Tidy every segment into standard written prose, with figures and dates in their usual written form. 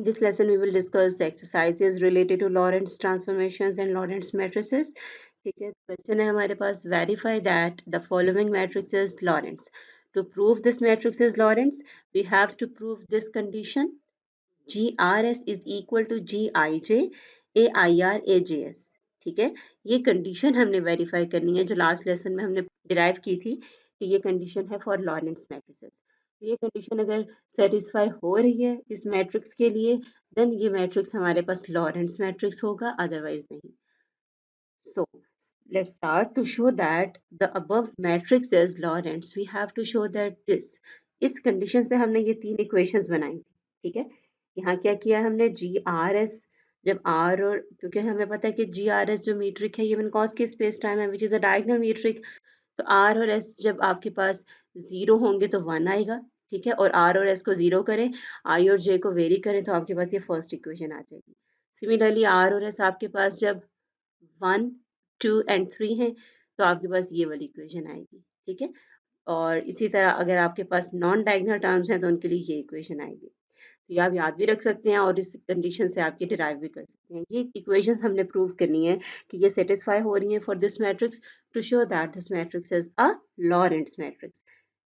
In this lesson, we will discuss the exercises related to Lorentz transformations and Lorentz matrices. ठीक है, question है हमारे पास, verify that the following matrix is Lorentz. To prove this matrix is Lorentz, we have to prove this condition: GRS is equal to GIJ AIR AJS. ठीक है, ये condition हमने verify करनी है जो लास्ट लेसन में हमने डिराइव की थी कि ये कंडीशन है फॉर लॉरेंस मैट्रिसेस। ये कंडीशन अगर सेटिस्फाई हो रही है इस मैट्रिक्स के लिए, देन ये मैट्रिक्स हमारे पास लॉरेंस मैट्रिक्स होगा, अदरवाइज नहीं। So let's start. To show that the above matrix is Lorentz, we have to show that this, इस कंडीशन से हमने ये तीन इक्वेशंस बनाई थी। ठीक है, यहाँ क्या किया हमने, जी आर एस, जब आर और, क्योंकि हमें पता है कि जी आर एस जो मीट्रिक है ये वन कॉस की स्पेस टाइम है which is a diagonal metric, तो आर और एस जब आपके पास जीरो होंगे तो वन आएगा। ठीक है, और आर और एस को जीरो करें, आई और जे को वेरी करें तो आपके पास ये फर्स्ट इक्वेशन आ जाएगी। सिमिलरली आर और एस आपके पास जब 1, 2 एंड 3 हैं तो आपके पास ये वाली इक्वेशन आएगी। ठीक है, और इसी तरह अगर आपके पास नॉन डायगोनल टर्म्स हैं तो उनके लिए ये इक्वेशन आएगी। तो ये आप याद भी रख सकते हैं और इस कंडीशन से आप ये डिराइव भी कर सकते हैं। ये इक्वेशंस हमने प्रूव करनी है कि ये सेटिस्फाई हो रही हैं for this matrix, to show that this matrix is a Lorentz matrix.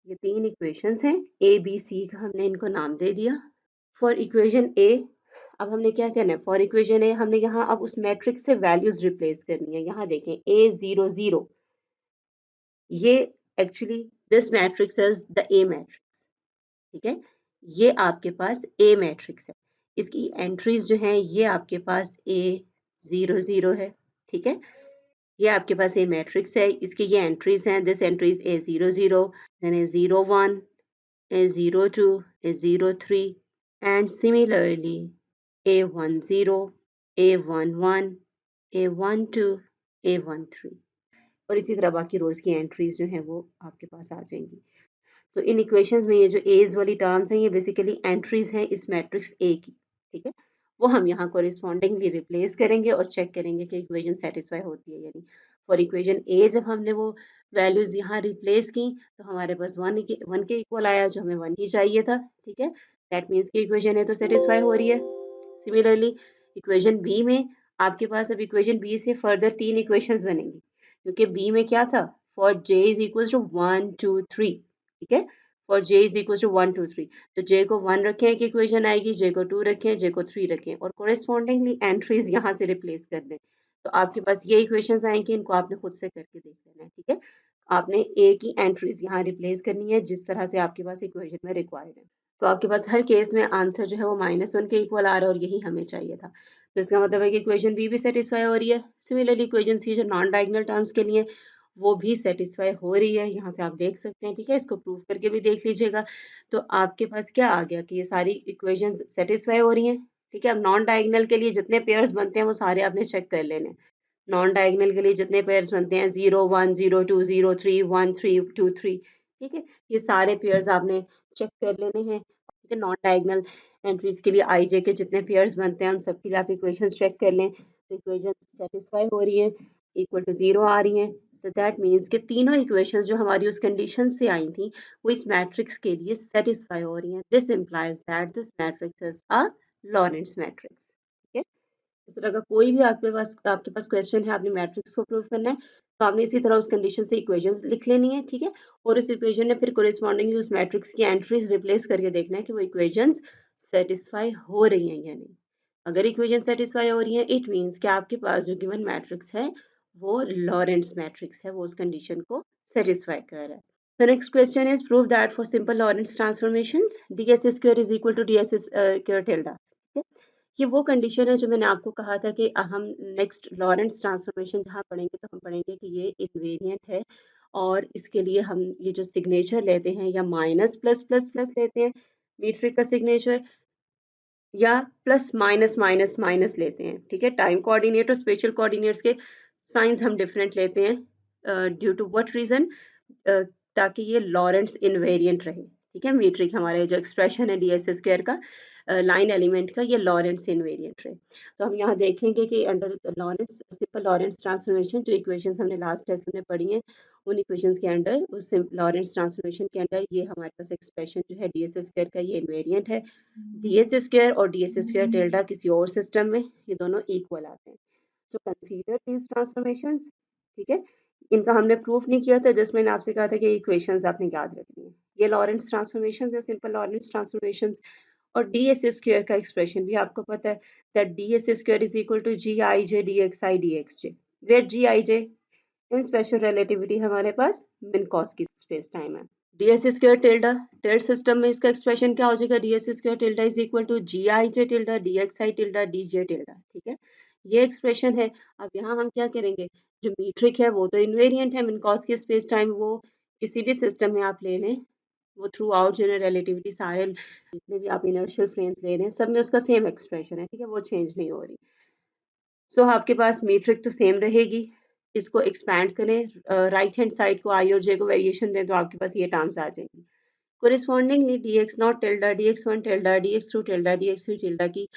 ये तीन इक्वेशंस हैं, ए बी सी का हमने इनको नाम दे दिया। फॉर इक्वेशन ए, अब हमने क्या करना है, फॉर इक्वेशन ए हमने यहाँ अब उस मैट्रिक्स से वैल्यूज रिप्लेस करनी है। यहाँ देखें A00, ये actually this matrix is the A matrix. ठीक है, ये आपके पास ए मैट्रिक्स है, इसकी एंट्रीज जो हैं ये आपके पास A00 है। ठीक है, ये आपके पास ए मैट्रिक्स है, इसकी ये एंट्रीज हैं, this entries A00, then A01, A02, A03 and similarly A10, A11, A12, A13 और इसी तरह बाकी रोज की एंट्रीज जो हैं वो आपके पास आ जाएंगी। तो इन इक्वेशंस में ये जो एज वाली टर्म्स हैं ये बेसिकली एंट्रीज हैं इस मैट्रिक्स ए की। ठीक है, वो हम यहाँ कोरिस्पॉन्डिंगली रिप्लेस करेंगे और चेक करेंगे कि इक्वेशन सेटिस्फाई होती है या नहीं। फॉर इक्वेशन ए जब हमने वो वैल्यूज यहाँ रिप्लेस की तो हमारे पास वन के इक्वल आया जो हमें वन ही चाहिए था। ठीक है, दैट मीन्स की इक्वेशन ए तो सेटिस्फाई हो रही है। सिमिलरली इक्वेशन बी में आपके पास अब इक्वेशन बी से फर्दर तीन इक्वेशंस बनेंगी, क्योंकि बी में क्या था, for j is equal to 1 2 3। ठीक है, for j is equal to 1 2 3, तो जे को 1 रखें एक इक्वेशन आएगी, जे को 2 रखें, जे को 3 रखें और कोरेस्पॉन्डिंगली एंट्रीज यहाँ से रिप्लेस कर दें तो आपके पास ये इक्वेशंस आएंगी। इनको आपने खुद से करके देख लेना है। ठीक है, आपने ए की एंट्रीज यहाँ रिप्लेस करनी है जिस तरह से आपके पास इक्वेशन में रिक्वायर्ड है। तो आपके पास हर केस में आंसर जो है वो -1 के इक्वल आ रहा है और यही हमें चाहिए था। तो इसका मतलब है कि इक्वेशन बी भी सेटिस्फाई हो रही है। सिमिलरली इक्वेशन सी जो नॉन डायगोनल टर्म्स के लिए वो भी सेटिस्फाई हो रही है, यहाँ से आप देख सकते हैं। ठीक है, इसको प्रूव करके भी देख लीजिएगा। तो आपके पास क्या आ गया कि ये सारी इक्वेशंस सेटिस्फाई हो रही हैं। ठीक है, अब नॉन डायगोनल के लिए जितने पेयर्स बनते हैं वो सारे आपने चेक कर लेने हैं। नॉन डायगोनल के लिए जितने पेयर्स बनते हैं 0 1 0 2 0 3 1 3 2 3। ठीक है, ये सारे पेयर्स आपने चेक कर लेने हैं। ठीक है, नॉन डायगोनल एंट्रीज के लिए आई जे के जितने पेयर्स बनते हैं उन सब के लिए आप इक्वेशंस चेक कर लें। तो इक्वेशन सेटिस्फाई हो रही है, इक्वल टू 0 आ रही हैं, तो दैट मीन्स कि तीनों इक्वेशंस जो हमारी उस कंडीशन से आई थी वो इस मैट्रिक्स के लिए सेटिस्फाई हो रही हैं। This implies that this matrix is a Lorentz matrix. ठीक है, इस तरह का कोई भी आपके पास क्वेश्चन है, आपने मैट्रिक्स को प्रूव करना है तो आपने इसी तरह उस कंडीशन से इक्वेशंस लिख लेनी है। ठीक है, और इस इक्वेशन में फिर कोरिस्पॉन्डिंगली उस मैट्रिक्स की एंट्रीज रिप्लेस करके देखना है कि वो इक्वेशंस सेटिस्फाई हो रही हैं या नहीं। अगर इक्वेशन सेटिस्फाई हो रही है इट मीन्स कि आपके पास जो गिवन मैट्रिक्स है वो लॉरेंट्स मैट्रिक्स है, वो उस कंडीशन को सेटिस्फाई कर रहा है। The next question is prove that for simple Lorentz transformations ds square is equal to ds square tilde। ठीक है, ये वो कंडीशन है जो मैंने आपको कहा था कि हम नेक्स्ट लॉरेंट्स ट्रांसफॉर्मेशन जहाँ पढ़ेंगे तो हम पढ़ेंगे कि ये इनवेरिएंट है और इसके लिए हम ये जो सिग्नेचर लेते हैं या माइनस प्लस प्लस प्लस लेते हैं मीट्रिक का सिग्नेचर, या प्लस माइनस माइनस माइनस लेते हैं। ठीक है, टाइम कोऑर्डिनेट और स्पेशल कोऑर्डिनेट्स के साइंस हम डिफरेंट लेते हैं ड्यू टू व्हाट रीजन, ताकि ये लॉरेंट्स इनवेरिएंट रहे। ठीक है, मीट्रिक हमारे जो एक्सप्रेशन है ds स्क्वायर का लाइन एलिमेंट का ये लॉरेंट्स इनवेरिएंट है। तो हम यहाँ देखेंगे कि under Lorentz simple Lorentz transformation जो इक्वेशंस हमने लास्ट लेसन में पढ़ी हैं उन इक्वेशंस के अंडर उस लॉरेंट्स ट्रांसफॉर्मेशन के अंडर ये हमारे पास एक्सप्रेशन जो है ds स्क्वायर का ये इनवेरिएंट है। ds स्क्वायर और ds स्क्वायर टिल्डा किसी और सिस्टम में ये दोनों इक्वल आते हैं। सो कंसीडर दीज ट्रांसफॉर्मेशंस, ठीक है। इनका हमने प्रूफ नहीं किया था, जस्ट मैंने आपसे कहा था कि इक्वेशंस आपने याद रखनी है। ये लॉरेंट्स ट्रांसफॉर्मेशंस है, सिंपल लॉरेंट्स ट्रांसफॉर्मेशंस। और ds स्क्वायर का एक्सप्रेशन भी आपको पता है that ds square is equal to g i j d x i d x j, where g i j in special relativity हमारे पास मिनकॉस की स्पेस टाइम है। ds square tilde tilde system में इसका एक्सप्रेशन क्या हो जाएगा, ds square tilde is equal to g i j tilde D x I tilde D J tilde, ठीक है। ये एक्सप्रेशन है। अब यहाँ हम क्या करेंगे, जो मीट्रिक है वो तो इन्वेरिएंट है मिनकॉस की स्पेस टाइम, वो किसी भी सिस्टम में आप ले लें, वो थ्रू आउट जनरल रिलेटिविटी सारे जितने भी आप इनर्शियल फ्रेम्स ले रहे हैं सब में उसका सेम एक्सप्रेशन है, ठीक है, वो चेंज नहीं हो रही। सो आपके पास मीट्रिक तो सेम रहेगी। इसको एक्सपैंड करें, राइट हैंड साइड को आई और जे को वेरिएशन दें तो आपके पास ये टर्म्स आ जाएंगी। कोरिस्पॉन्डिंगली dx not tilde dx1 tilde dx2 tilde dx3 tilde की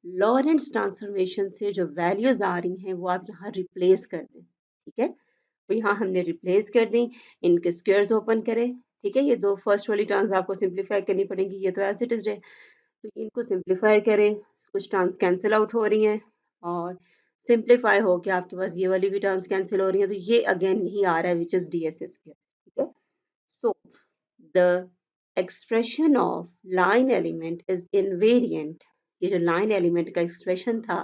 लॉरेंट्स ट्रांसफॉर्मेशन से जो वैल्यूज आ रही हैं वो आप यहाँ रिप्लेस कर दें, ठीक है। तो यहाँ हमने रिप्लेस कर दी, इनके स्क्वायर्स ओपन करें, ठीक है। ये दो फर्स्ट वाली टर्म्स आपको सिंप्लीफाई करनी पड़ेंगी, ये तो एज इट इज है। तो इनको सिंप्लीफाई करें, कुछ टर्म्स कैंसिल आउट हो रही हैं और सिंप्लीफाई हो के आपके पास ये वाली भी टर्म्स कैंसिल हो रही हैं, तो ये अगेन यही आ रहा है विच इज ds स्क्वायर, ठीक है। So the expression of line element is invariant, ये जो लाइन एलिमेंट का एक्सप्रेशन था